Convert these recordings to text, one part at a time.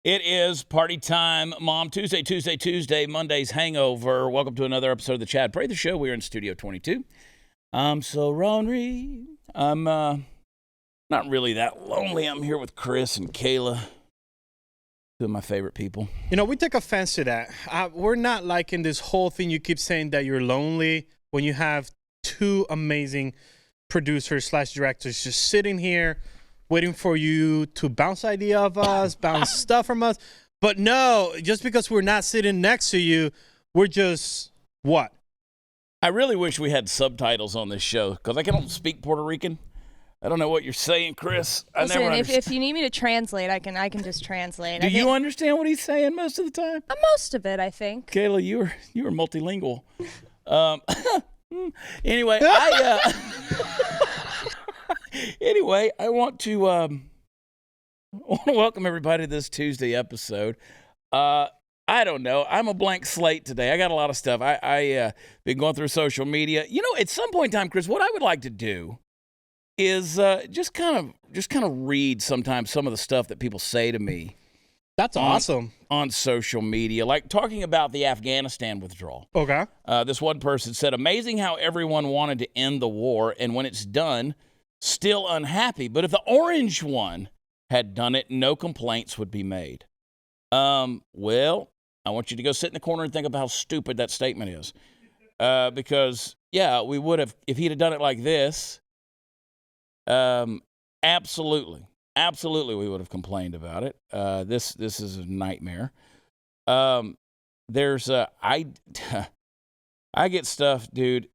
It is party time, Mom. Tuesday, Monday's hangover. Welcome to another episode of the Chad Prather Show. We're in Studio 22. I'm so lonely. I'm not really that lonely. I'm here with Chris and Kayla, two of my favorite people. You know, we take offense to that. We're not liking this whole thing you keep saying that you're lonely when you have two amazing producers / directors just sitting here waiting for you to bounce idea of us, bounce stuff from us. But no, just because we're not sitting next to you, we're just what? I really wish we had subtitles on this show because I don't speak Puerto Rican. I don't know what you're saying, Chris. Listen, if you need me to translate, I can just translate. Do you understand what he's saying most of the time? Most of it, I think. Kayla, you were multilingual. Anyway, Anyway, I want to welcome everybody to this Tuesday episode. I don't know. I'm a blank slate today. I got a lot of stuff. I been going through social media. You know, at some point in time, Chris, what I would like to do is just kind of read sometimes some of the stuff that people say to me. That's awesome. On social media, like talking about the Afghanistan withdrawal. Okay. This one person said, amazing how everyone wanted to end the war, and when it's done, still unhappy. But if the orange one had done it, no complaints would be made. Well, I want you to go sit in the corner and think about how stupid that statement is. Because, yeah, we would have, if he'd have done it like this, absolutely, we would have complained about it. This is a nightmare. I get stuff, dude.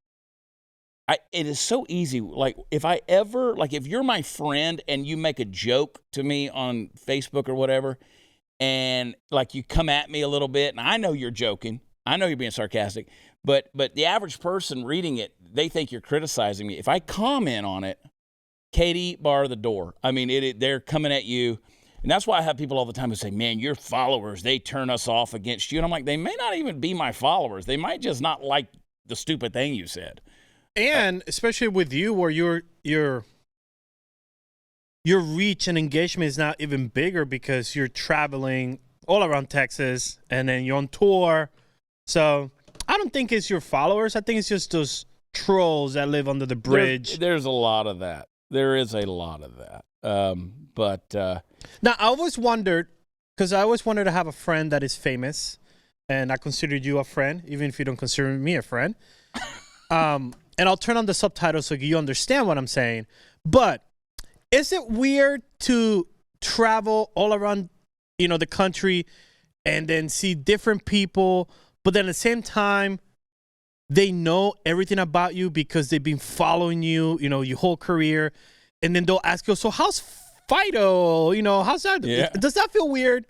It is so easy. Like, if you're my friend and you make a joke to me on Facebook or whatever, and like you come at me a little bit, and I know you're joking, I know you're being sarcastic, but the average person reading it, they think you're criticizing me. If I comment on it, Katie, bar the door. I mean, they're coming at you. And that's why I have people all the time who say, man, your followers, they turn us off against you. And I'm like, they may not even be my followers. They might just not like the stupid thing you said. And especially with you, where your reach and engagement is now even bigger because you're traveling all around Texas and then you're on tour. So I don't think it's your followers. I think it's just those trolls that live under the bridge. There's a lot of that. There is a lot of that. Now, I always wondered, because I always wanted to have a friend that is famous, and I considered you a friend, even if you don't consider me a friend. And I'll turn on the subtitles so you understand what I'm saying. But is it weird to travel all around, the country and then see different people, but then at the same time, they know everything about you because they've been following you, your whole career. And then they'll ask you, so how's Fido? How's that? Yeah. Does that feel weird?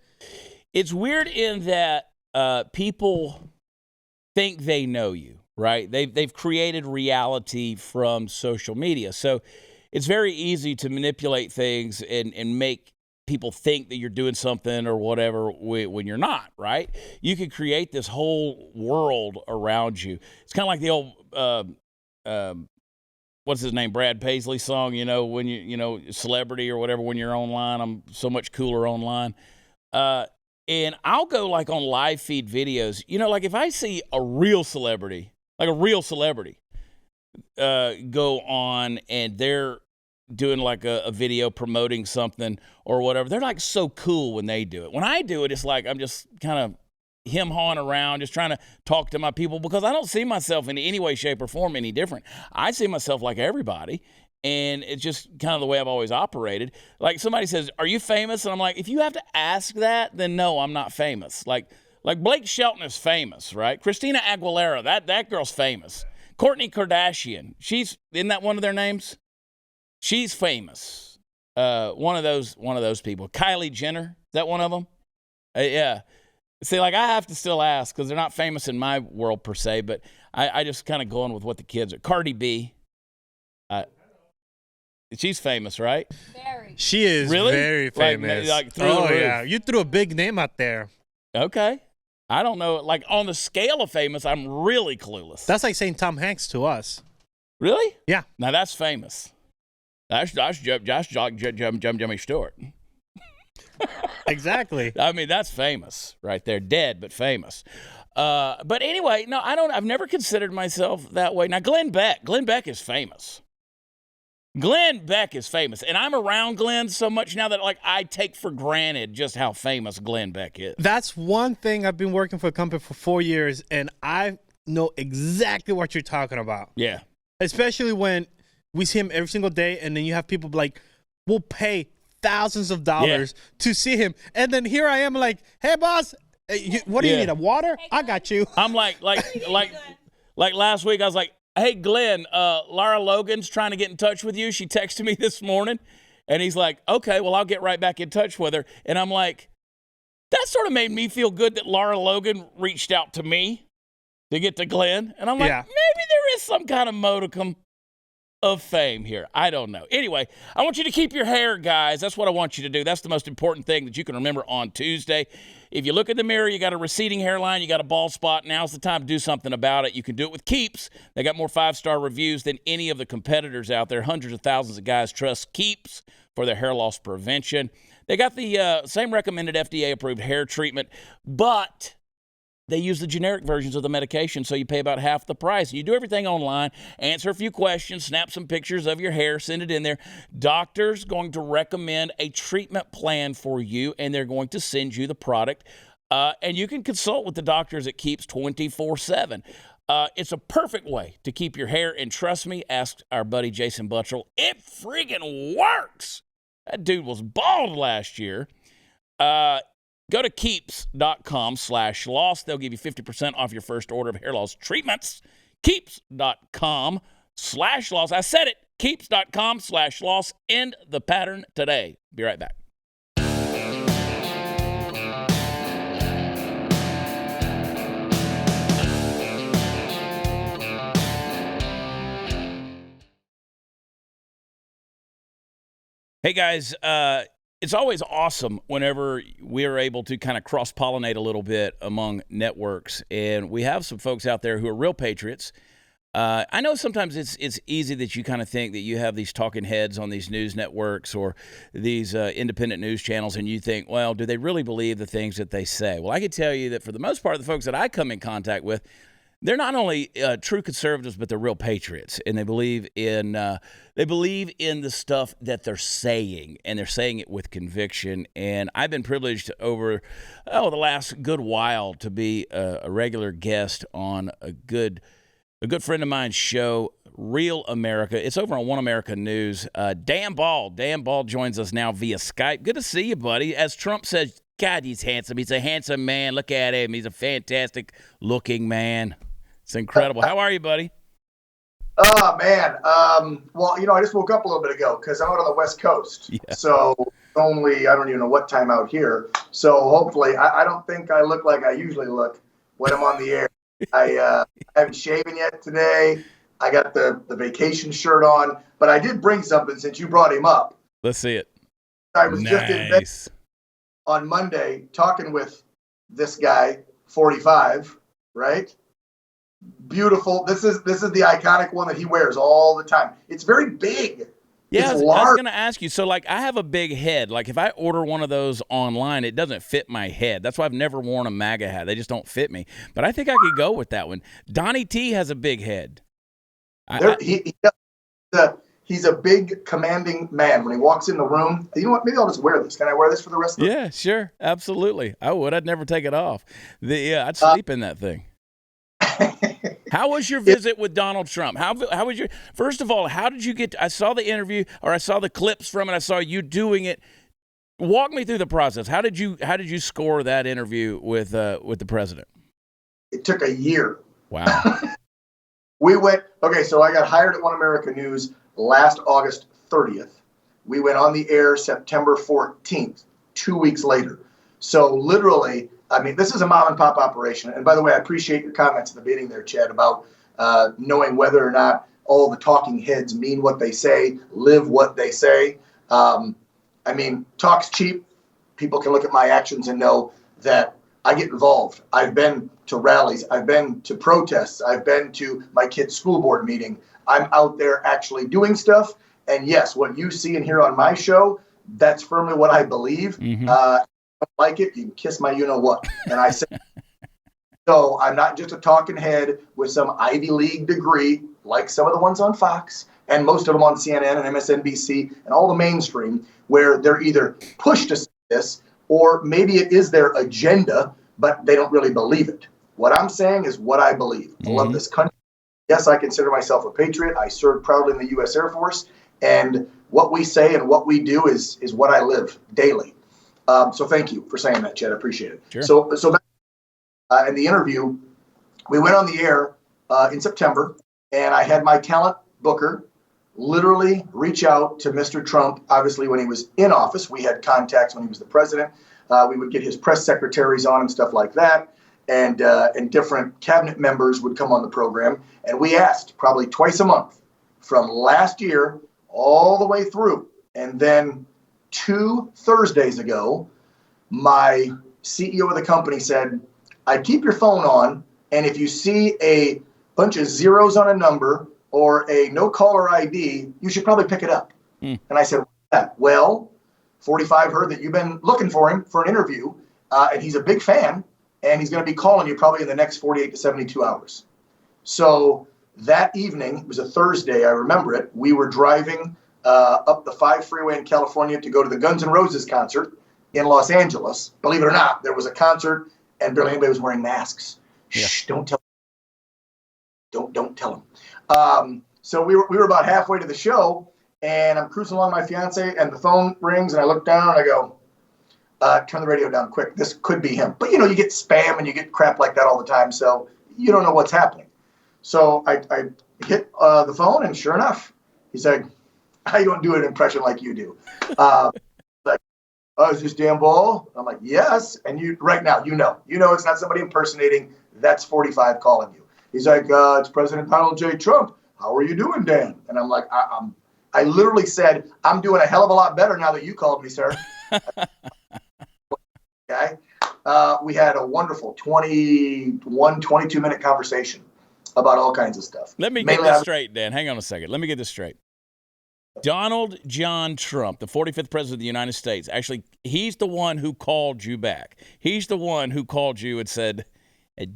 It's weird in that people think they know you. Right? They've created reality from social media. So it's very easy to manipulate things and make people think that you're doing something or whatever when you're not, right? You can create this whole world around you. It's kind of like the old, what's his name, Brad Paisley song, when you celebrity or whatever, when you're online, I'm so much cooler online. And I'll go like on live feed videos, like if I see a real celebrity, go on and they're doing like a video promoting something or whatever. They're like so cool when they do it. When I do it, it's like I'm just kind of him-hawing around, just trying to talk to my people because I don't see myself in any way, shape, or form any different. I see myself like everybody, and it's just kind of the way I've always operated. Like somebody says, are you famous? And I'm like, if you have to ask that, then no, I'm not famous. Like Blake Shelton is famous, right? Christina Aguilera, that girl's famous. Kourtney Kardashian, isn't that one of their names? She's famous. One of those people. Kylie Jenner, is that one of them? Yeah. See, like I have to still ask because they're not famous in my world per se, but I just kind of go on with what the kids are. Cardi B. She's famous, right? Very. She is really? Very famous. Like through the roof. Yeah. You threw a big name out there. Okay. I don't know. Like on the scale of famous, I'm really clueless. That's like saying Tom Hanks to us. Really? Yeah. Now that's famous. That's Jimmy Stewart. Exactly. I mean, that's famous right there. Dead, but famous. But anyway, no, I've never considered myself that way. Now, Glenn Beck is famous. Glenn Beck is famous. And I'm around Glenn so much now that, like, I take for granted just how famous Glenn Beck is. That's one thing. I've been working for a company for 4 years, and I know exactly what you're talking about. Yeah. Especially when we see him every single day, and then you have people like, we'll pay thousands of dollars to see him. And then here I am like, hey, boss, what do you need, a water? I got you. I'm like last week, I was like, hey, Glenn, Lara Logan's trying to get in touch with you. She texted me this morning. And he's like, okay, well, I'll get right back in touch with her. And I'm like, that sort of made me feel good that Lara Logan reached out to me to get to Glenn. And I'm like, maybe there is some kind of modicum of fame here. I don't know. Anyway, I want you to keep your hair, guys. That's what I want you to do. That's the most important thing that you can remember on Tuesday. If you look in the mirror, you got a receding hairline, you got a bald spot, now's the time to do something about it. You can do it with Keeps. They got more 5-star reviews than any of the competitors out there. Hundreds of thousands of guys trust Keeps for their hair loss prevention. They got the same recommended FDA-approved hair treatment, but they use the generic versions of the medication, so you pay about half the price. You do everything online, answer a few questions, snap some pictures of your hair, send it in there. Doctor's going to recommend a treatment plan for you, and they're going to send you the product. And you can consult with the doctors at Keeps 24/7. It's a perfect way to keep your hair, and trust me, ask our buddy Jason Buttrell, it friggin' works. That dude was bald last year. Go to keeps.com/loss. They'll give you 50% off your first order of hair loss treatments. Keeps.com/loss. I said it. Keeps.com/loss. End the pattern today. Be right back. Hey, guys. It's always awesome whenever we are able to kind of cross-pollinate a little bit among networks. And we have some folks out there who are real patriots. I know sometimes it's easy that you kind of think that you have these talking heads on these news networks or these independent news channels, and you think, well, do they really believe the things that they say? Well, I can tell you that for the most part, the folks that I come in contact with, they're not only true conservatives, but they're real patriots, and they believe in the stuff that they're saying, and they're saying it with conviction. And I've been privileged over the last good while to be a regular guest on a good friend of mine's show, Real America. It's over on One America News. Dan Ball joins us now via Skype. Good to see you, buddy. As Trump says, God, he's handsome. He's a handsome man. Look at him. He's a fantastic looking man. It's incredible. How are you, buddy? Oh, man. Well, I just woke up a little bit ago because I'm out on the West Coast. Yeah. So I don't even know what time out here. So hopefully, I don't think I look like I usually look when I'm on the air. I haven't shaven yet today. I got the vacation shirt on, but I did bring something since you brought him up. Let's see it. I was just in bed on Monday talking with this guy, 45, right? Beautiful. This is the iconic one that he wears all the time. It's very big. Yeah, I was going to ask you. So, like, I have a big head. Like, if I order one of those online, it doesn't fit my head. That's why I've never worn a MAGA hat. They just don't fit me. But I think I could go with that one. Donnie T has a big head. He's a big, commanding man. When he walks in the room, you know what? Maybe I'll just wear this. Can I wear this for the rest of the Yeah, sure. Absolutely. I would. I'd never take it off. I'd sleep in that thing. How was your visit with Donald Trump? How was your, first of all, how did you get, I saw the interview, or I saw the clips from it, I saw you doing it. Walk me through the process. How did you score that interview with the president? It took a year. Wow. So I got hired at One America News last August 30th. We went on the air September 14th, 2 weeks later. So literally, I mean, this is a mom and pop operation. And by the way, I appreciate your comments at the beginning there, Chad, about knowing whether or not all the talking heads mean what they say, live what they say. I mean, talk's cheap. People can look at my actions and know that I get involved. I've been to rallies. I've been to protests. I've been to my kid's school board meeting. I'm out there actually doing stuff. And yes, what you see and hear on my show, that's firmly what I believe. Mm-hmm. don't like it, you can kiss my you-know-what. And I said, so I'm not just a talking head with some Ivy League degree, like some of the ones on Fox, and most of them on CNN and MSNBC and all the mainstream, where they're either pushed to say this, or maybe it is their agenda, but they don't really believe it. What I'm saying is what I believe. I love this country. Yes, I consider myself a patriot. I served proudly in the U.S. Air Force, and what we say and what we do is what I live daily. So thank you for saying that, Chet. I appreciate it. Sure. So in the interview, we went on the air in September, and I had my talent booker literally reach out to Mr. Trump. Obviously, when he was in office, we had contacts when he was the president. We would get his press secretaries on and stuff like that, and different cabinet members would come on the program. And we asked probably twice a month from last year all the way through. And then 2 Thursdays ago, my CEO of the company said, I'd keep your phone on, and if you see a bunch of zeros on a number or a no caller ID, you should probably pick it up. And I said, well, 45 heard that you've been looking for him for an interview, and he's a big fan, and he's going to be calling you probably in the next 48 to 72 hours. So that evening, it was a Thursday, I remember it, we were driving up the 5 freeway in California to go to the Guns N' Roses concert in Los Angeles. Believe it or not, there was a concert, and barely anybody was wearing masks. Yeah. Shh, don't tell them. So we were about halfway to the show, and I'm cruising along with my fiance, and the phone rings, and I look down, and I go, turn the radio down quick. This could be him. But, you get spam, and you get crap like that all the time, so you don't know what's happening. So I hit the phone, and sure enough, he said, I don't do an impression like you do. Is this Dan Ball? I'm like, yes. And you right now, you know it's not somebody impersonating. That's 45 calling you. He's like, it's President Donald J. Trump. How are you doing, Dan? And I'm like, I literally said, I'm doing a hell of a lot better now that you called me, sir. Okay. We had a wonderful 22-minute conversation about all kinds of stuff. Let me get this straight, Dan. Hang on a second. Let me get this straight. Donald John Trump, the 45th president of the United States, actually, he's the one who called you back. He's the one who called you and said, I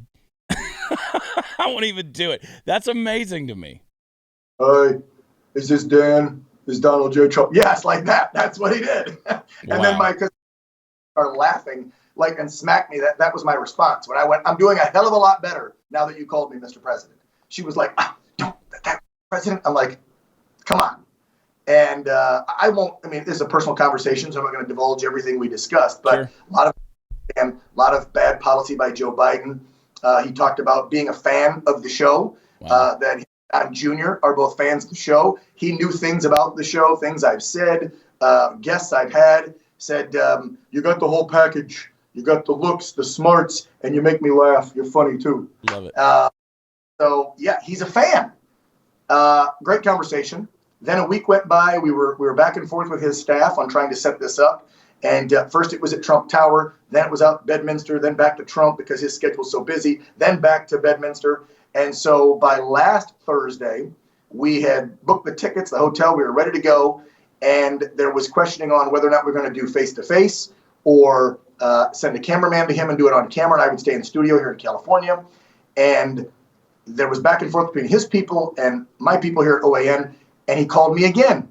won't even do it. That's amazing to me. Hi, is this Dan? Is Donald J. Trump? Yes, like that. That's what he did. And then my cousin started laughing and smacked me. That was my response. When I went, I'm doing a hell of a lot better now that you called me Mr. President. She was like, don't, that president. I'm like, come on. And I won't, this is a personal conversation, so I'm not going to divulge everything we discussed, but sure. a lot of bad policy by Joe Biden. He talked about being a fan of the show, wow. That he and Junior are both fans of the show. He knew things about the show, things I've said, guests I've had, said, you got the whole package. You got the looks, the smarts, and you make me laugh. You're funny, too. Love it. So, yeah, he's a fan. Great conversation. Then a week went by. We were back and forth with his staff on trying to set this up. And first it was at Trump Tower. Then it was out Bedminster. Then back to Trump because his schedule was so busy. Then back to Bedminster. And so by last Thursday, we had booked the tickets, the hotel. We were ready to go. And there was questioning on whether or not we're going to do face-to-face or send a cameraman to him and do it on camera. And I would stay in the studio here in California. And there was back and forth between his people and my people here at OAN. And he called me again.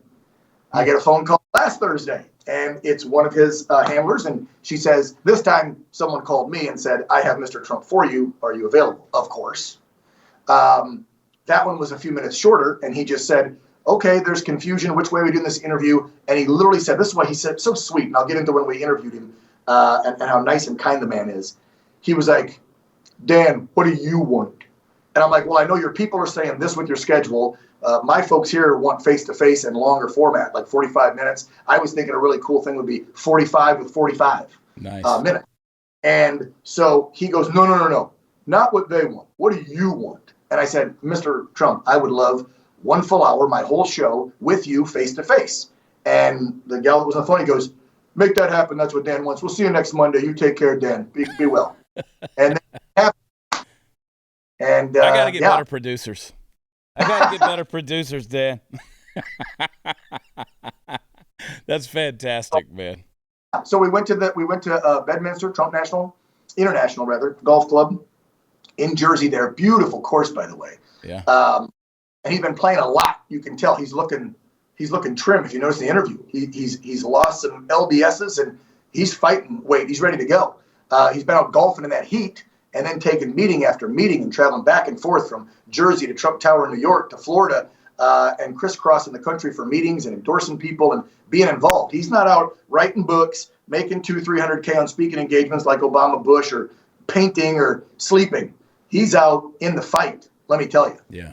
I get a phone call last Thursday, and it's one of his handlers, and she says, this time someone called me and said, I have Mr. Trump for you. Are you available? Of course. That one was a few minutes shorter, and he just said, okay, there's confusion. Which way are we doing this interview? And he literally said, this is what he said, so sweet, and I'll get into when we interviewed him and how nice and kind the man is. He was like, Dan, what do you want? And I'm like, well, I know your people are saying this with your schedule. My folks here want face-to-face and longer format, like 45 minutes. I was thinking a really cool thing would be 45 with 45 minutes. And so he goes, no, not what they want. What do you want? And I said, Mr. Trump, I would love 1 full hour, my whole show with you face-to-face. And the gal that was on the phone, he goes, make that happen. That's what Dan wants. We'll see you next Monday. You take care, Dan. Be well. And then it happened. And I got to get better producers. I got to get better producers, Dan. That's fantastic, man. So we went to Bedminster International Golf Club in Jersey there. Beautiful course, by the way. Yeah. And he's been playing a lot. You can tell he's looking trim. If you notice the interview, he's lost some LBSs and he's fighting weight. He's ready to go. He's been out golfing in that heat and then taking meeting after meeting and traveling back and forth from Jersey to Trump Tower in New York to Florida and crisscrossing the country for meetings and endorsing people and being involved. He's not out writing books, making $200-300K on speaking engagements like Obama, Bush, or painting or sleeping. He's out in the fight, let me tell you. Yeah.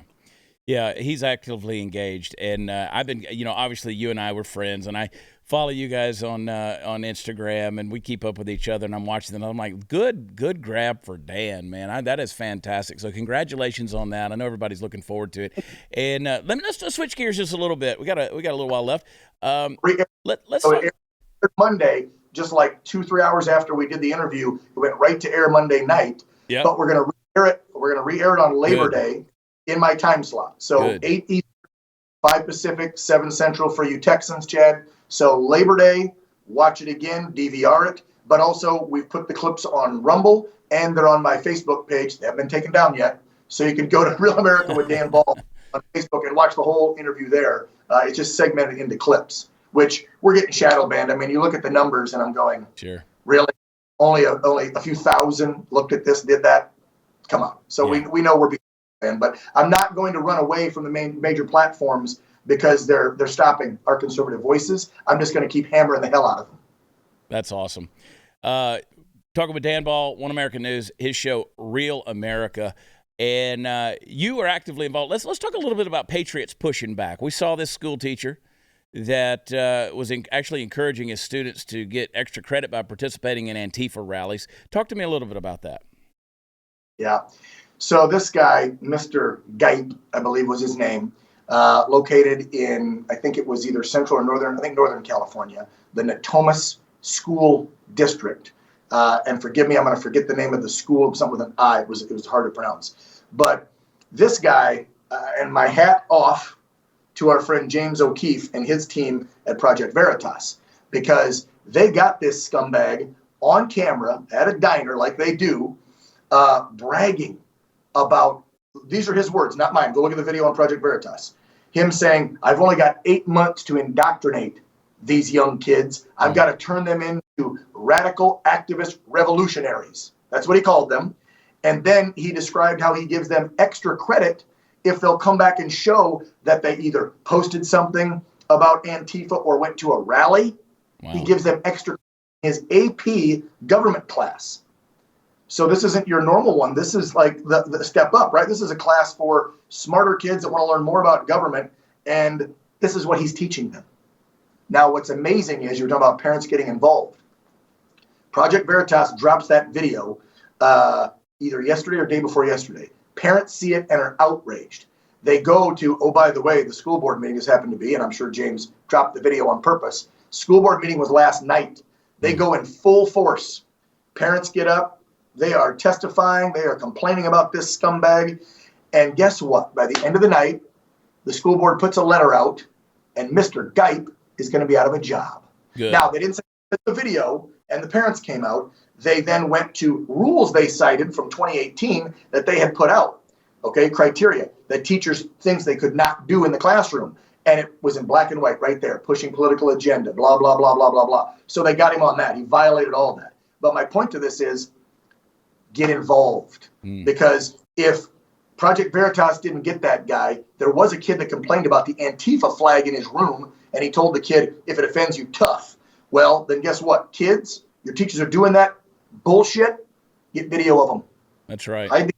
Yeah, he's actively engaged, and I've been, obviously you and I were friends, and I follow you guys on Instagram, and we keep up with each other, and I'm watching them, and I'm like, good grab for Dan, man. That is fantastic. So congratulations on that. I know everybody's looking forward to it. And let's switch gears just a little bit. We got a little while left. Let's so it aired Monday, just like 2-3 hours after we did the interview. It went right to air Monday night. Yep. But we're gonna re-air it. We're gonna re-air it on Labor Day in my time slot. So Good. 8 Eastern, 5 Pacific, 7 Central for you Texans, Chad. So Labor Day, watch it again, DVR it. But also we've put the clips on Rumble and they're on my Facebook page. They haven't been taken down yet. So you can go to Real America with Dan Ball on Facebook and watch the whole interview there. It's just segmented into clips, which we're getting shadow banned. I mean, you look at the numbers and I'm going, Sure. Really? Only a few thousand looked at this, did that? Come on. So we know we're being banned, but I'm not going to run away from the major platforms because they're stopping our conservative voices. I'm just going to keep hammering the hell out of them. That's awesome. Talking with Dan Ball, One American News, his show Real America, and you are actively involved. Let's talk a little bit about Patriots pushing back. We saw this school teacher that was actually encouraging his students to get extra credit by participating in Antifa rallies. Talk to me a little bit about that. Yeah. So this guy, Mr. Gipe, I believe was his name, located in, I think it was either central or northern California, the Natomas School District. And forgive me, I'm going to forget the name of the school, something with an I. It was hard to pronounce. But this guy, and my hat off to our friend James O'Keefe and his team at Project Veritas, because they got this scumbag on camera at a diner like they do, bragging about, these are his words, not mine. Go look at the video on Project Veritas. Him saying, I've only got 8 months to indoctrinate these young kids. I've got to turn them into radical activist revolutionaries. That's what he called them. And then he described how he gives them extra credit if they'll come back and show that they either posted something about Antifa or went to a rally. Wow. He gives them extra in his AP government class. So this isn't your normal one. This is like the step up, right? This is a class for smarter kids that want to learn more about government, and this is what he's teaching them. Now, what's amazing is you're talking about parents getting involved. Project Veritas drops that video either yesterday or day before yesterday. Parents see it and are outraged. They go to, oh, by the way, the school board meeting has happened to be, and I'm sure James dropped the video on purpose. School board meeting was last night. They go in full force. Parents get up. They are testifying. They are complaining about this scumbag. And guess what? By the end of the night, the school board puts a letter out, and Mr. Gipe is going to be out of a job. Good. Now, they didn't say the video, and the parents came out. They then went to rules they cited from 2018 that they had put out, okay, criteria that teachers things they could not do in the classroom. And it was in black and white right there, pushing political agenda, blah, blah, blah, blah, blah, blah. So they got him on that. He violated all that. But my point to this is get involved. Because if Project Veritas didn't get that guy, there was a kid that complained about the Antifa flag in his room, and he told the kid, if it offends you, tough. Well, then guess what? Kids, your teachers are doing that bullshit, get video of them. That's right.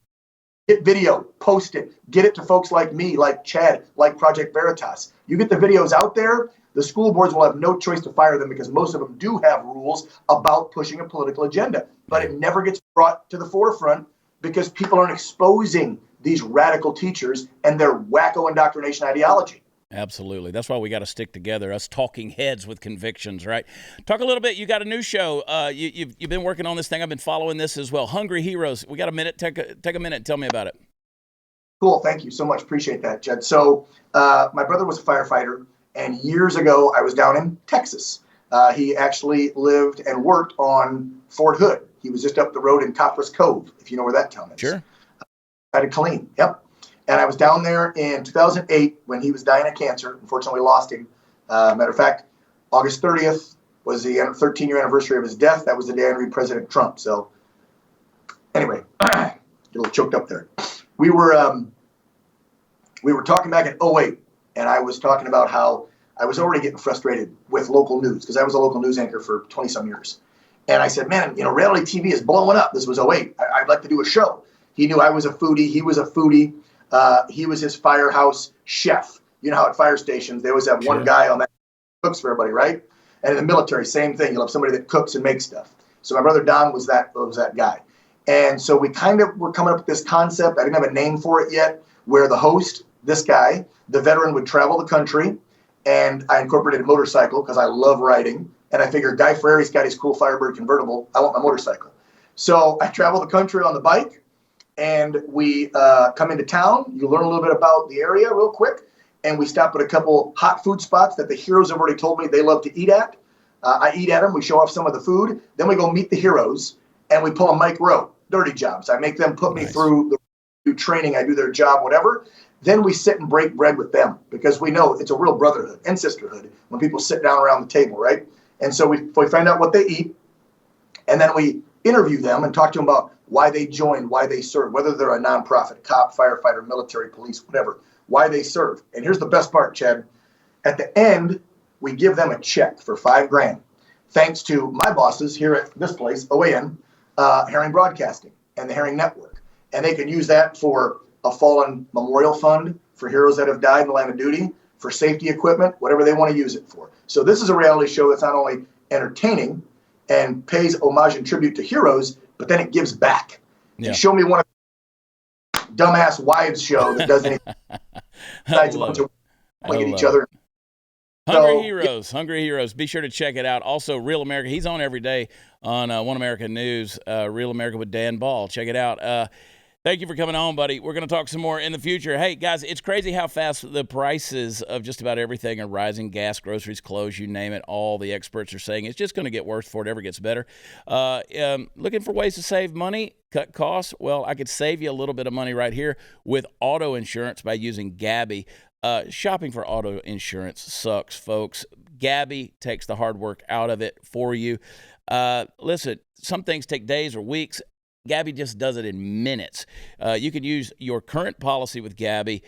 Get video, post it, get it to folks like me, like Chad, like Project Veritas. You get the videos out there, the school boards will have no choice to fire them because most of them do have rules about pushing a political agenda. But it never gets brought to the forefront because people aren't exposing these radical teachers and their wacko indoctrination ideology. Absolutely. That's why we got to stick together, us talking heads with convictions, right? Talk a little bit. You got a new show. You've been working on this thing. I've been following this as well. Hungry Heroes. We got a minute. Take a minute and tell me about it. Cool. Thank you so much. Appreciate that, Jed. So my brother was a firefighter, and years ago I was down in Texas He actually lived and worked on Fort Hood. He was just up the road in Copperas Cove, if you know where that town is. Sure. Out of Killeen, yep. And I was down there in 2008 when he was dying of cancer. Unfortunately, we lost him. Matter of fact, August 30th was the 13-year anniversary of his death. That was the day I interviewed President Trump. So anyway, get a little choked up there. We were talking back in 2008, and I was talking about how I was already getting frustrated with local news because I was a local news anchor for 20-some years. And I said, man, reality TV is blowing up. This was 2008. I'd like to do a show. He knew I was a foodie. He was a foodie. He was his firehouse chef. You know how at fire stations, they always have one guy on that cooks for everybody, right? And in the military, same thing. You'll have somebody that cooks and makes stuff. So my brother Don was that guy. And so we kind of were coming up with this concept. I didn't have a name for it yet, where the host, this guy, the veteran, would travel the country. And I incorporated a motorcycle because I love riding. And I figured Guy Fieri's got his cool Firebird convertible. I want my motorcycle. So I travel the country on the bike. And we come into town. You learn a little bit about the area real quick. And we stop at a couple hot food spots that the heroes have already told me they love to eat at. I eat at them. We show off some of the food. Then we go meet the heroes. And we pull a Mike Rowe, dirty jobs. I make them put me through the training. I do their job, whatever. Then we sit and break bread with them because we know it's a real brotherhood and sisterhood when people sit down around the table, right? And so we find out what they eat. And then we interview them and talk to them about why they joined, why they serve, whether they're a nonprofit, cop, firefighter, military, police, whatever, why they serve. And here's the best part, Chad. At the end, we give them a check for $5,000, thanks to my bosses here at this place, OAN, Herring Broadcasting and the Herring Network. And they can use that for a fallen memorial fund, for heroes that have died in the line of duty, for safety equipment, whatever they want to use it for. So this is a reality show that's not only entertaining and pays homage and tribute to heroes, but then it gives back. Yeah. And show me one of the dumbass wives show that does anything besides a bunch of yelling at each other. Hungry Heroes. Be sure to check it out. Also, Real America. He's on every day on One America News, Real America with Dan Ball. Check it out. Thank you for coming on, buddy. We're going to talk some more in the future. Hey, guys, it's crazy how fast the prices of just about everything are rising. Gas, groceries, clothes, you name it. All the experts are saying it's just going to get worse before it ever gets better. Looking for ways to save money, cut costs? Well, I could save you a little bit of money right here with auto insurance by using Gabby. Shopping for auto insurance sucks, folks. Gabby takes the hard work out of it for you. Listen, some things take days or weeks. Gabby just does it in minutes. You can use your current policy with Gabby.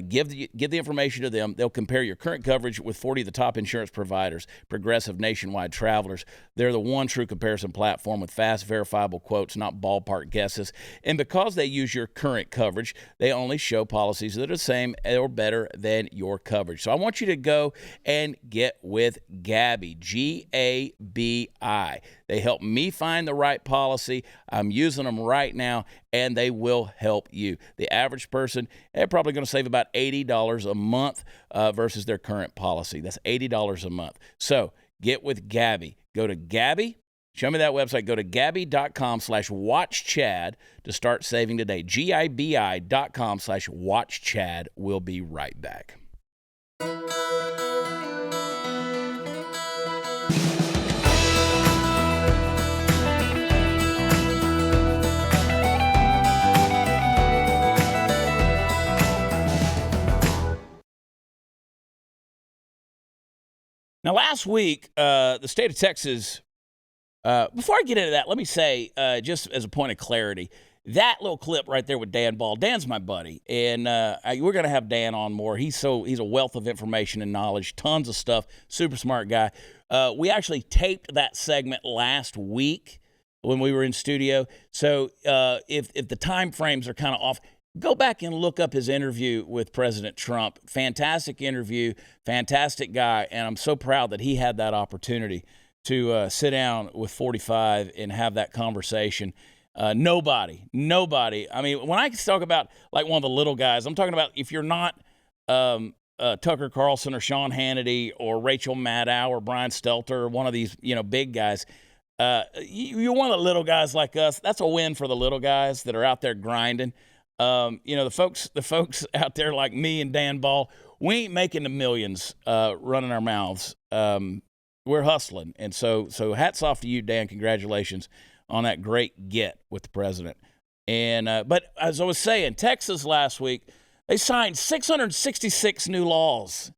Give the information to them. They'll compare your current coverage with 40 of the top insurance providers, Progressive, Nationwide, Travelers. They're the one true comparison platform with fast, verifiable quotes, not ballpark guesses. And because they use your current coverage, they only show policies that are the same or better than your coverage. So I want you to go and get with Gabby, G-A-B-I. They help me find the right policy. I'm using them right now, and they will help you. The average person, they're probably going to save about $80 a month versus their current policy. That's $80 a month. So get with Gabby. Go to Gabby. Show me that website. Go to Gabby.com/watchchad to start saving today. GIBI.com/watchchad. We'll be right back. Now, last week, the state of Texas, before I get into that, let me say, just as a point of clarity, that little clip right there with Dan Ball, Dan's my buddy, and we're going to have Dan on more. He's a wealth of information and knowledge, tons of stuff, super smart guy. We actually taped that segment last week when we were in studio, so if the time frames are kind of off, go back and look up his interview with President Trump. Fantastic interview, fantastic guy, and I'm so proud that he had that opportunity to sit down with 45 and have that conversation. Nobody. I mean, when I talk about like one of the little guys, I'm talking about if you're not Tucker Carlson or Sean Hannity or Rachel Maddow or Brian Stelter or one of these big guys, you're one of the little guys like us. That's a win for the little guys that are out there grinding. The folks out there like me and Dan Ball, we ain't making the millions running our mouths. we're hustling. And so hats off to you, Dan. Congratulations on that great get with the president. And but as I was saying, Texas last week, they signed 666 new laws.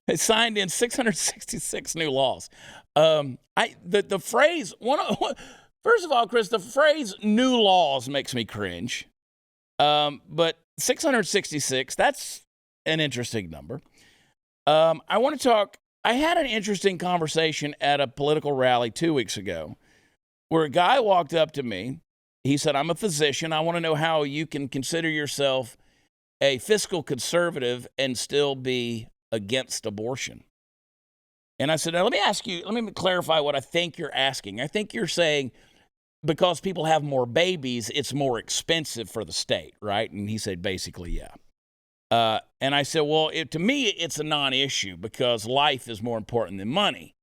They signed in 666 new laws. The phrase first of all, Chris, the phrase "new laws" makes me cringe. But 666, that's an interesting number. I want to talk. I had an interesting conversation at a political rally 2 weeks ago, where a guy walked up to me. He said, "I'm a physician. I want to know how you can consider yourself a fiscal conservative and still be against abortion." And I said, "Now, let me clarify what I think you're asking. I think you're saying because people have more babies, it's more expensive for the state, right?" And he said, basically, yeah. And I said, well, to me, it's a non-issue because life is more important than money.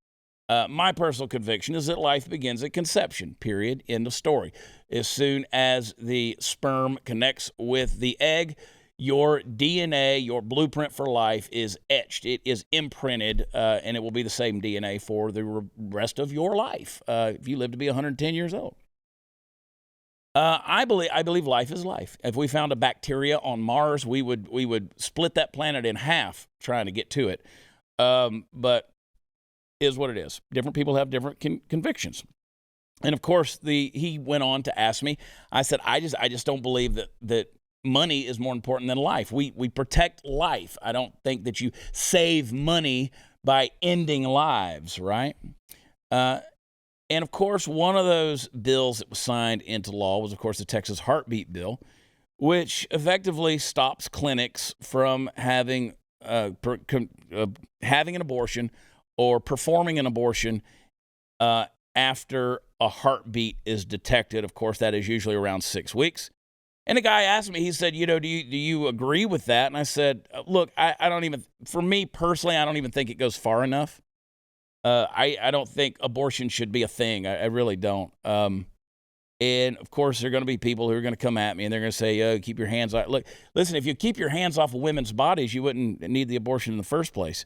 My personal conviction is that life begins at conception, period, end of story. As soon as the sperm connects with the egg, your DNA, your blueprint for life is etched. It is imprinted, and it will be the same DNA for the rest of your life if you live to be 110 years old. I believe life is life. If we found a bacteria on Mars, we would split that planet in half trying to get to it. But is what it is. Different people have different convictions. And of course, he went on to ask me. I said, I just don't believe that money is more important than life. We protect life. I don't think that you save money by ending lives, right? And of course, one of those bills that was signed into law was, of course, the Texas Heartbeat Bill, which effectively stops clinics from having an abortion or performing an abortion after a heartbeat is detected. Of course, that is usually around 6 weeks. And the guy asked me, he said, do you agree with that? And I said, look, I don't even, for me personally, I don't even think it goes far enough. I don't think abortion should be a thing. I really don't. And of course, there are going to be people who are going to come at me and they're going to say, "Oh, keep your hands off." Look, listen, if you keep your hands off of women's bodies, you wouldn't need the abortion in the first place.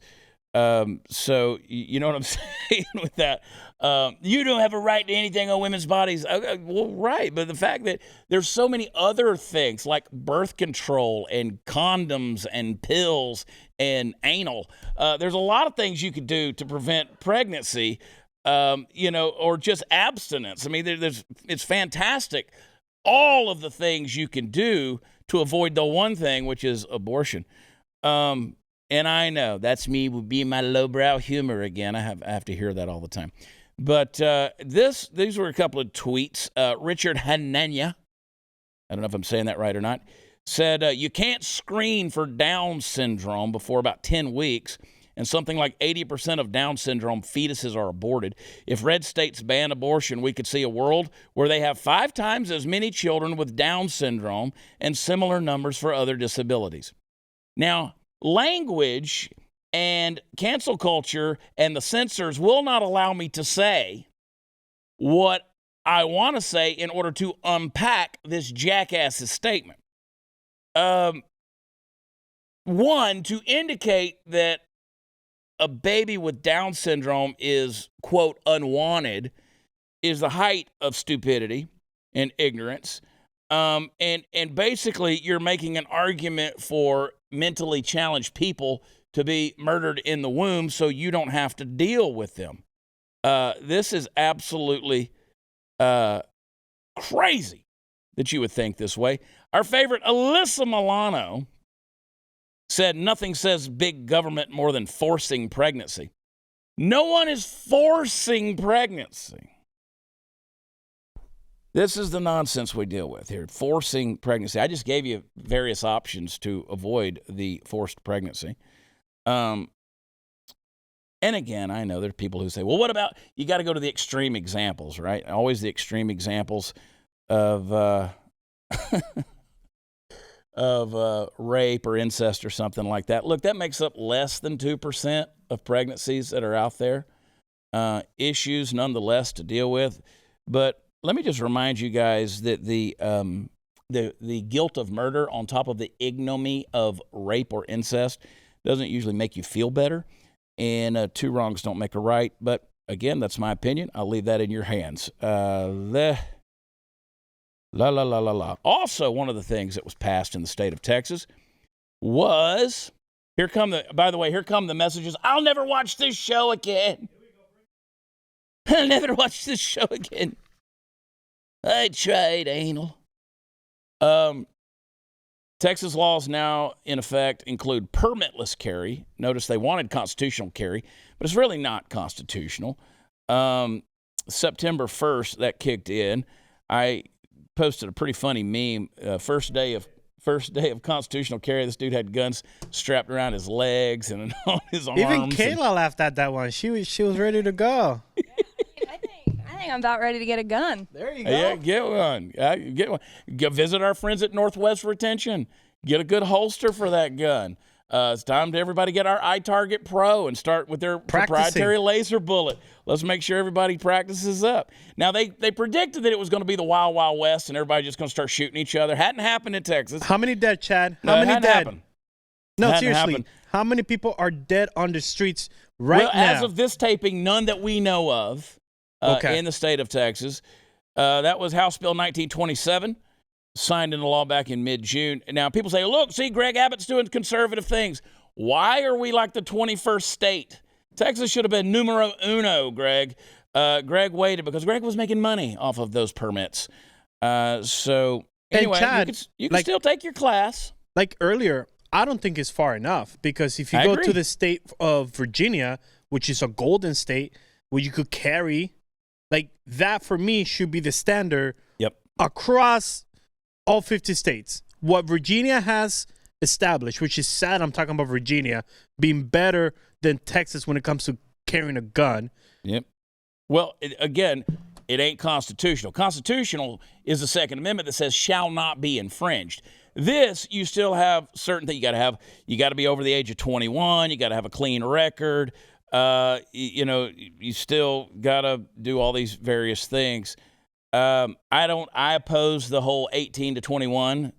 So you know what I'm saying with that? You don't have a right to anything on women's bodies. Okay, well, right. But the fact that there's so many other things like birth control and condoms and pills and anal, there's a lot of things you could do to prevent pregnancy, or just abstinence. I mean, it's fantastic. All of the things you can do to avoid the one thing, which is abortion. And I know that's me would be my lowbrow humor again. I have to hear that all the time. But these were a couple of tweets. Richard Hanania, I don't know if I'm saying that right or not, said you can't screen for Down syndrome before about 10 weeks, and something like 80% of Down syndrome fetuses are aborted. If red states ban abortion, we could see a world where they have 5 times as many children with Down syndrome and similar numbers for other disabilities. Now, language and cancel culture and the censors will not allow me to say what I want to say in order to unpack this jackass's statement. One, to indicate that a baby with Down syndrome is, quote, unwanted is the height of stupidity and ignorance. And basically, you're making an argument for mentally challenged people to be murdered in the womb so you don't have to deal with them. This is absolutely crazy that you would think this way. Our favorite Alyssa Milano said nothing says big government more than forcing pregnancy. No one is forcing pregnancy. This is the nonsense we deal with here, forcing pregnancy. I just gave you various options to avoid the forced pregnancy. And again, I know there are people who say, well, what about, you got to go to the extreme examples, right? Always the extreme examples of rape or incest or something like that. Look, that makes up less than 2% of pregnancies that are out there. Issues nonetheless to deal with. But let me just remind you guys that the guilt of murder on top of the ignominy of rape or incest doesn't usually make you feel better. and two wrongs don't make a right. But again, that's my opinion. I'll leave that in your hands. Also, one of the things that was passed in the state of Texas was, here come the messages. I'll never watch this show again. I'll never watch this show again. I tried anal. Texas laws now in effect include permitless carry. Notice they wanted constitutional carry, but it's really not constitutional. September 1st, that kicked in. I posted a pretty funny meme. First day of constitutional carry, this dude had guns strapped around his legs and on his arms. Even Kayla laughed at that one. She was ready to go. I think I'm about ready to get a gun. There you go. Yeah, get one. Get one. Go visit our friends at Northwest Retention. Get a good holster for that gun. It's time to everybody get our iTarget Pro and start with their proprietary laser bullet. Let's make sure everybody practices up. Now, they predicted that it was going to be the Wild Wild West and everybody just going to start shooting each other. Hadn't happened in Texas. How many dead, Chad? How many dead? Happened. No, Hadn't seriously. happened. How many people are dead on the streets right now? As of this taping, none that we know of in the state of Texas. That was House Bill 1927. Signed into law back in mid-June. Now, people say, look, see, Greg Abbott's doing conservative things. Why are we like the 21st state? Texas should have been numero uno, Greg. Greg waited because Greg was making money off of those permits. So, anyway, Chad, you can still take your class. Like earlier, I don't think it's far enough because if you go to the state of Virginia, which is a golden state, where you could carry, like that for me should be the standard across all 50 states. What Virginia has established, which is sad, I'm talking about Virginia being better than Texas when it comes to carrying a gun. Yep. Well, again, it ain't constitutional. Constitutional is the Second Amendment that says shall not be infringed. This, you still have certain things you got to be over the age of 21. You got to have a clean record. You still got to do all these various things. I oppose the whole 18 to 21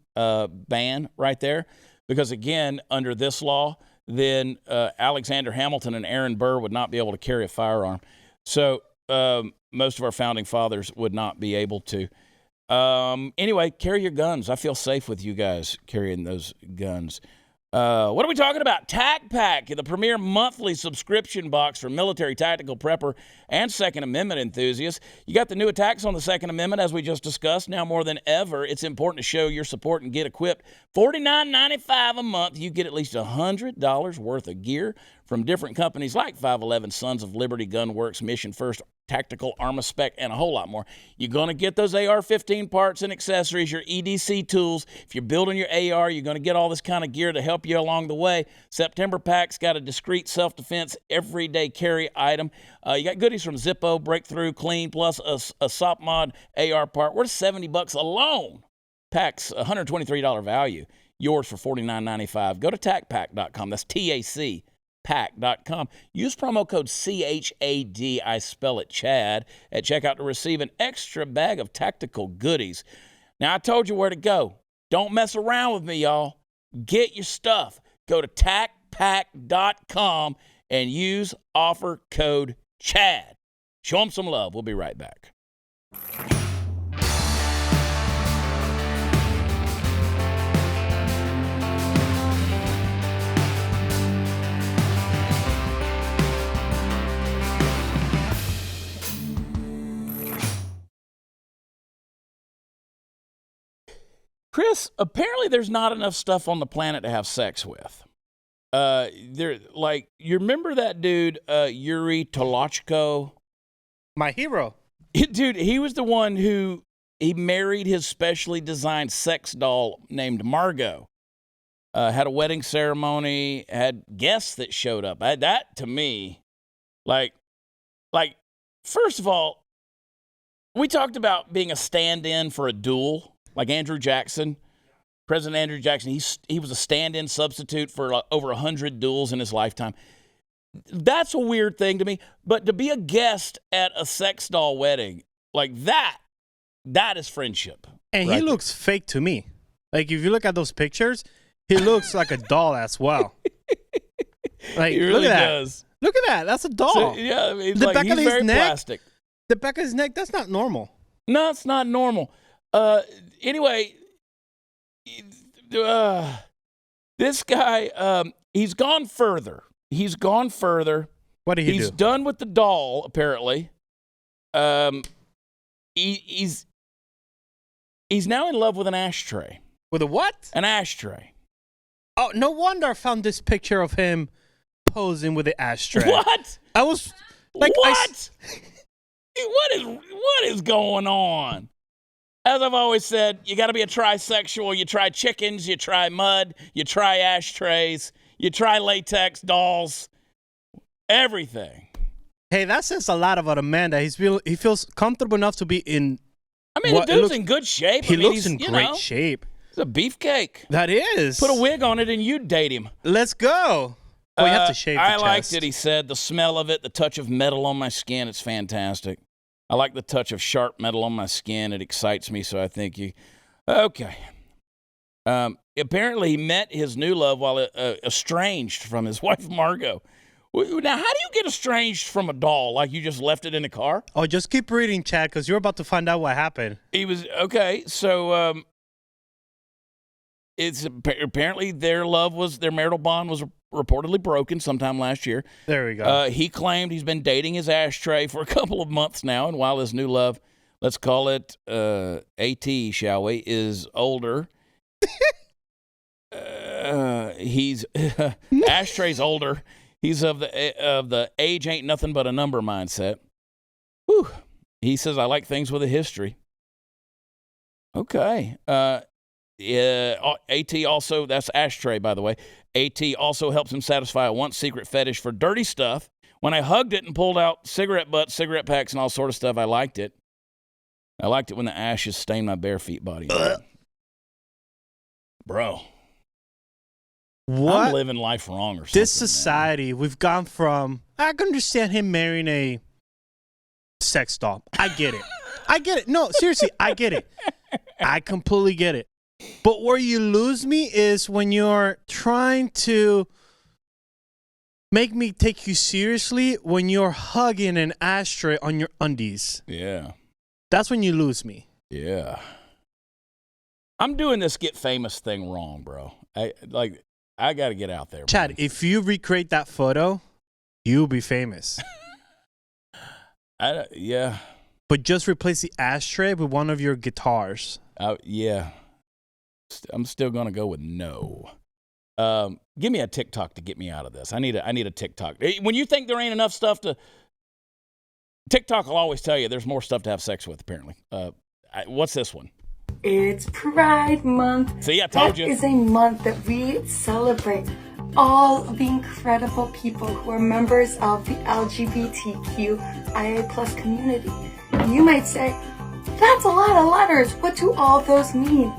ban right there because, again, under this law, then Alexander Hamilton and Aaron Burr would not be able to carry a firearm. So most of our founding fathers would not be able to. Anyway, carry your guns. I feel safe with you guys carrying those guns. What are we talking about? Tac Pack, the premier monthly subscription box for military tactical prepper and Second Amendment enthusiasts. You got the new attacks on the Second Amendment, as we just discussed. Now more than ever, it's important to show your support and get equipped. $49.95 a month. You get at least $100 worth of gear from different companies like 511, Sons of Liberty, Gunworks, Mission First, Tactical, Armaspec, and a whole lot more. You're going to get those AR-15 parts and accessories, your EDC tools. If you're building your AR, you're going to get all this kind of gear to help you along the way. September Pack's got a discreet self-defense everyday carry item. You got goodies from Zippo, Breakthrough, Clean, plus a SOP-mod AR part worth $70 alone. Pack's $123 value. Yours for $49.95. Go to tacpack.com. That's TAC. Pack.com. Use promo code CHAD, I spell it Chad, at checkout to receive an extra bag of tactical goodies. Now, I told you where to go. Don't mess around with me, y'all. Get your stuff. Go to tacpack.com and use offer code CHAD. Show them some love. We'll be right back. Chris, apparently there's not enough stuff on the planet to have sex with. You remember that dude, Yuri Tolochko? My hero. Dude, he was the one who he married his specially designed sex doll named Margo. Had a wedding ceremony, had guests that showed up. That to me, first of all, we talked about being a stand-in for a duel. Like Andrew Jackson, President Andrew Jackson, he was a stand-in substitute for over 100 duels in his lifetime. That's a weird thing to me. But to be a guest at a sex doll wedding, like that is friendship. And right he looks fake to me. Like, if you look at those pictures, he looks like a doll as well. Like, He really look at does. that. Look at that. That's a doll. So, yeah, I mean, The like, back he's of his very neck? plastic. The back of his neck, that's not normal. No, it's not normal. Anyway, this guy, he's gone further. He's gone further. What did he He's do? done with the doll, apparently. He's now in love with an ashtray. With a what? An ashtray. Oh, no wonder I found this picture of him posing with the ashtray. What? I was like, what? What is going on? As I've always said, you got to be a trisexual. You try chickens, you try mud, you try ashtrays, you try latex dolls, everything. Hey, that says a lot about a man that he feels comfortable enough to be in. I mean, the dude's in good shape. He I mean, looks in great shape. He's a beefcake. That is. Put a wig on it and you'd date him. Let's go. Oh, you have to shave the I chest. liked it, he said. The smell of it, the touch of metal on my skin, it's fantastic. I like the touch of sharp metal on my skin. It excites me, so I think you... Okay. Apparently, he met his new love while estranged from his wife, Margo. Now, how do you get estranged from a doll? Like you just left it in the car? Oh, just keep reading, Chad, because you're about to find out what happened. He was... Okay, so... It's apparently their marital bond was reportedly broken sometime last year. There we go. He claimed he's been dating his ashtray for a couple of months now, and while his new love, let's call it AT, shall we, is older, he's ashtray's older. He's of the age ain't nothing but a number mindset. Whew. He says, I like things with a history. Okay. AT also, that's ashtray, by the way. AT also helps him satisfy a once secret fetish for dirty stuff. When I hugged it and pulled out cigarette butts, cigarette packs, and all sort of stuff, I liked it. I liked it when the ashes stained my bare feet body. Bro. What? I'm living life wrong or something. This society, we've gone from, I can understand him marrying a sex doll. I get it. I get it. No, seriously, I get it. I completely get it. But where you lose me is when you're trying to make me take you seriously when you're hugging an ashtray on your undies. Yeah. That's when you lose me. Yeah. I'm doing this get famous thing wrong, bro. I got to get out there. Chad, man. if you recreate that photo, you'll be famous. Yeah. But just replace the ashtray with one of your guitars. Yeah. I'm still going to go with no. Give me a TikTok to get me out of this. I need a TikTok. When you think there ain't enough stuff to... TikTok will always tell you there's more stuff to have sex with, apparently. What's this one? It's Pride Month. See, I told you. That is a month that we celebrate all of the incredible people who are members of the LGBTQIA plus community. You might say, that's a lot of letters. What do all those mean?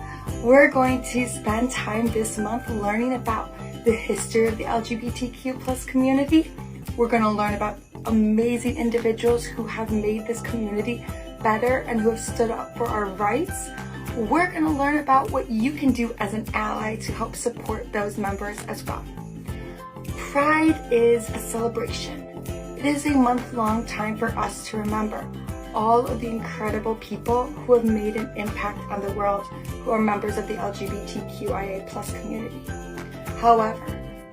We're going to spend time this month learning about the history of the LGBTQ plus community. We're going to learn about amazing individuals who have made this community better and who have stood up for our rights. We're going to learn about what you can do as an ally to help support those members as well. Pride is a celebration. It is a month-long time for us to remember all of the incredible people who have made an impact on the world who are members of the LGBTQIA plus community. However,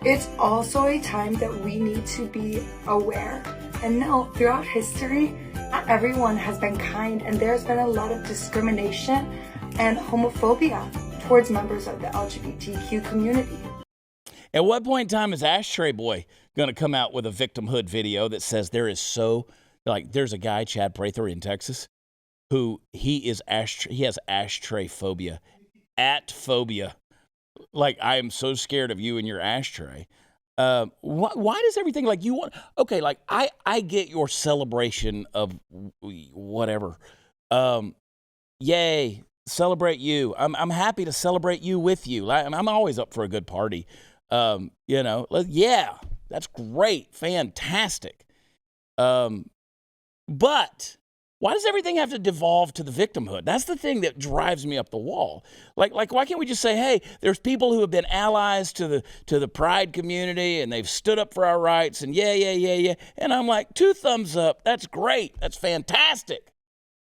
it's also a time that we need to be aware and know throughout history, not everyone has been kind, and there's been a lot of discrimination and homophobia towards members of the LGBTQ community. At what point in time is Ashtray Boy going to come out with a victimhood video that says there's a guy, Chad Prather in Texas, who he has ashtray phobia, phobia. Like, I am so scared of you and your ashtray. Why does everything like you want? Okay, like I get your celebration of whatever. Yay, celebrate you. I'm happy to celebrate you with you. I'm always up for a good party. Yeah, that's great, fantastic. But Why does everything have to devolve to the victimhood? That's the thing that drives me up the wall. Like why can't we just say, hey, there's people who have been allies to the pride community and they've stood up for our rights and yeah. And I'm like, 2 thumbs up. That's great. That's fantastic.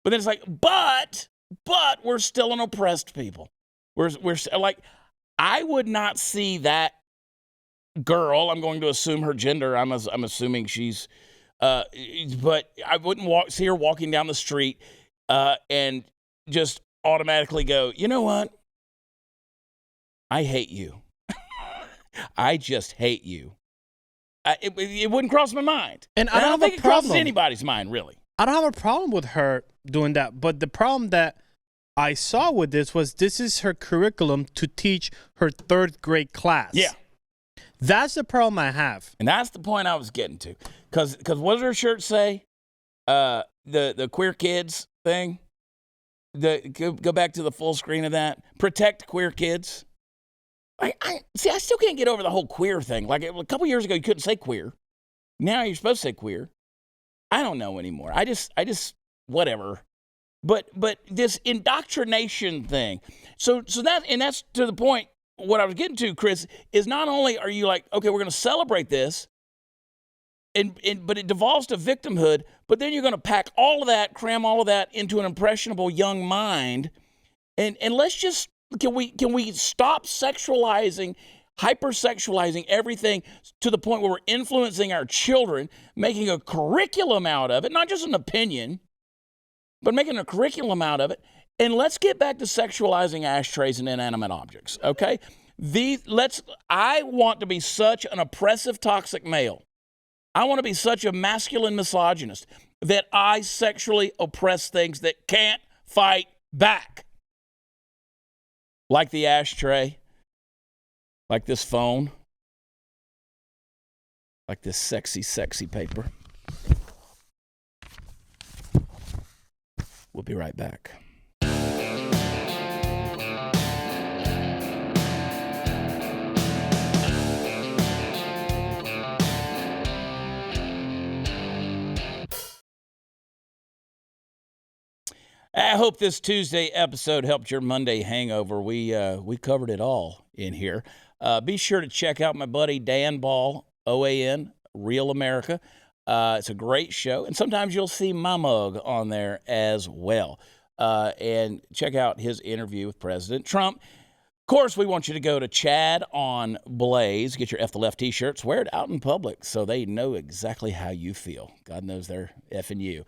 But then it's like, but we're still an oppressed people. We're like, I would not see that girl. I'm going to assume her gender. I'm assuming she's. But I wouldn't see her walking down the street and just automatically go, you know what? I hate you. I just hate you. It wouldn't cross my mind. And I don't think have it a crosses problem. anybody's mind, really. I don't have a problem with her doing that. But the problem that I saw with this is her curriculum to teach her 3rd grade class. Yeah. That's the problem I have. And that's the point I was getting to. Because what does her shirt say? The queer kids thing? Go back to the full screen of that. Protect queer kids. I still can't get over the whole queer thing. Like a couple years ago, you couldn't say queer. Now you're supposed to say queer. I don't know anymore. I just whatever. But this indoctrination thing. So that's to the point. What I was getting to, Chris, is not only are you like, okay, we're going to celebrate this, but it devolves to victimhood, but then you're going to pack all of that, cram all of that into an impressionable young mind, and let's just, can we stop sexualizing, hypersexualizing everything to the point where we're influencing our children, making a curriculum out of it, not just an opinion, but making a curriculum out of it. And let's get back to sexualizing ashtrays and inanimate objects, okay? I want to be such an oppressive, toxic male. I want to be such a masculine misogynist that I sexually oppress things that can't fight back. Like the ashtray, like this phone, like this sexy, sexy paper. We'll be right back. I hope this Tuesday episode helped your Monday hangover. We covered it all in here. Be sure to check out my buddy Dan Ball, OAN, Real America. It's a great show, and sometimes you'll see my mug on there as well. And check out his interview with President Trump. Of course, we want you to go to Chad on Blaze, get your F the Left t-shirts, wear it out in public so they know exactly how you feel. God knows they're effing you.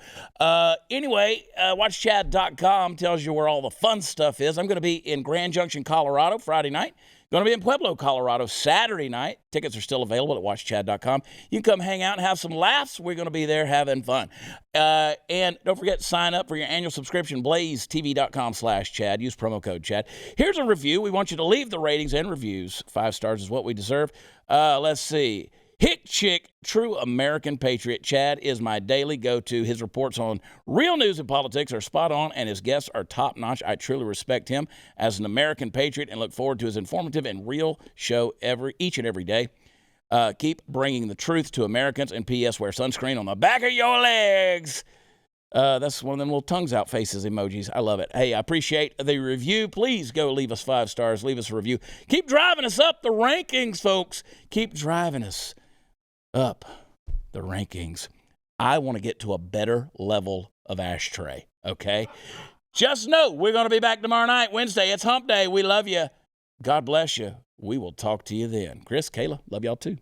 Anyway, watchchad.com tells you where all the fun stuff is. I'm going to be in Grand Junction, Colorado, Friday night. Going to be in Pueblo, Colorado, Saturday night. Tickets are still available at watchchad.com. You can come hang out and have some laughs. We're going to be there having fun. And don't forget to sign up for your annual subscription, blazetv.com/Chad. Use promo code Chad. Here's a review. We want you to leave the ratings and reviews. 5 stars is what we deserve. Let's see. Hick Chick, true American patriot. Chad is my daily go-to. His reports on real news and politics are spot on, and his guests are top-notch. I truly respect him as an American patriot and look forward to his informative and real show each and every day. Keep bringing the truth to Americans, and P.S. wear sunscreen on the back of your legs. That's one of them little tongues out faces emojis. I love it. Hey, I appreciate the review. Please go leave us 5 stars. Leave us a review. Keep driving us up the rankings, folks. Keep driving us up the rankings. I want to get to a better level of ashtray, okay? Just know we're going to be back tomorrow night, Wednesday. It's hump day. We love you. God bless you. We will talk to you then. Chris, Kayla, love y'all too.